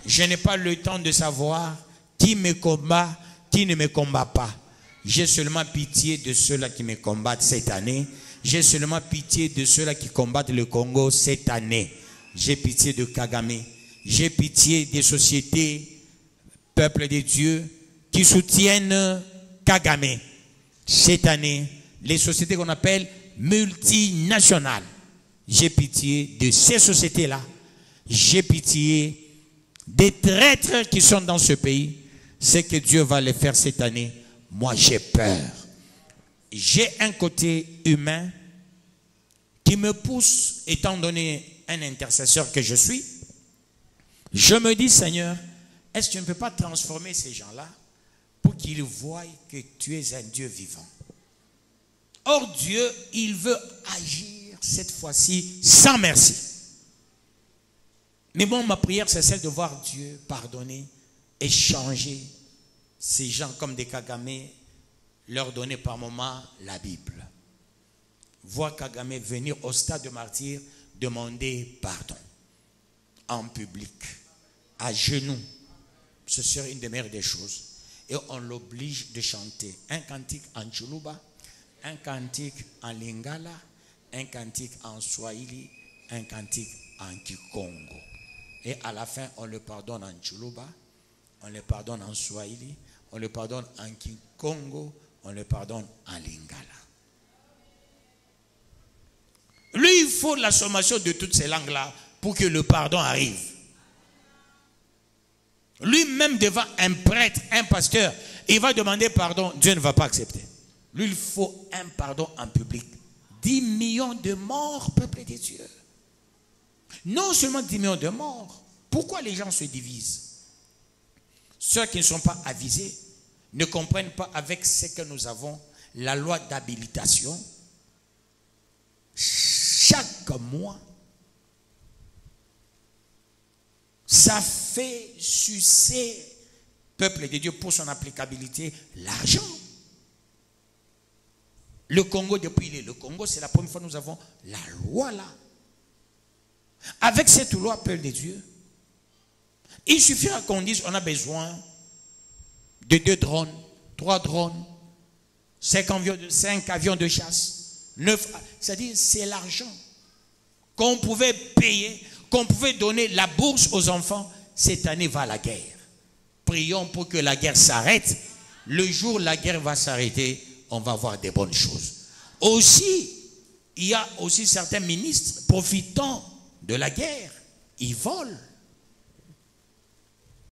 Je n'ai pas le temps de savoir qui me combat, qui ne me combat pas. J'ai seulement pitié de ceux-là qui me combattent cette année. J'ai seulement pitié de ceux-là qui combattent le Congo cette année. J'ai pitié de Kagame. J'ai pitié des sociétés, peuple de Dieu, qui soutiennent Kagame. Cette année, les sociétés qu'on appelle multinationales. J'ai pitié de ces sociétés-là. J'ai pitié des traîtres qui sont dans ce pays. C'est que Dieu va les faire cette année. Moi, j'ai peur. J'ai un côté humain qui me pousse, étant donné un intercesseur que je suis. Je me dis, Seigneur, est-ce que tu ne peux pas transformer ces gens-là pour qu'ils voient que tu es un Dieu vivant? Or, Dieu, il veut agir cette fois-ci sans merci. Mais bon, ma prière, c'est celle de voir Dieu pardonner et changer ces gens comme des Kagame, leur donner par moment la Bible. Voir Kagame venir au stade de martyr, demander pardon. En public, à genoux. Ce serait une des meilleures des choses. Et on l'oblige de chanter un cantique en Chuluba, un cantique en Lingala, un cantique en Swahili, un cantique en Kikongo. Et à la fin, on le pardonne en Chuluba, on le pardonne en Swahili, on le pardonne en Kikongo, on le pardonne en Lingala. Lui, il faut la sommation de toutes ces langues-là pour que le pardon arrive. Lui-même devant un prêtre, un pasteur, il va demander pardon, Dieu ne va pas accepter. Lui, il faut un pardon en public. 10 millions de morts, peuple de Dieu. Non seulement 10 millions de morts. Pourquoi les gens se divisent? Ceux qui ne sont pas avisés ne comprennent pas avec ce que nous avons, la loi d'habilitation. Chaque mois, ça fait sucer, peuple de Dieu, pour son applicabilité, l'argent. Le Congo, depuis le Congo, c'est la première fois que nous avons la loi là. Avec cette loi, peuple de Dieu, il suffira qu'on dise on a besoin de 2 drones, 3 drones, 5 avions de chasse, 9. C'est-à-dire c'est l'argent qu'on pouvait payer, qu'on pouvait donner la bourse aux enfants. Cette année va la guerre. Prions pour que la guerre s'arrête. Le jour où la guerre va s'arrêter, on va voir des bonnes choses. Aussi, il y a aussi certains ministres profitant de la guerre. Ils volent.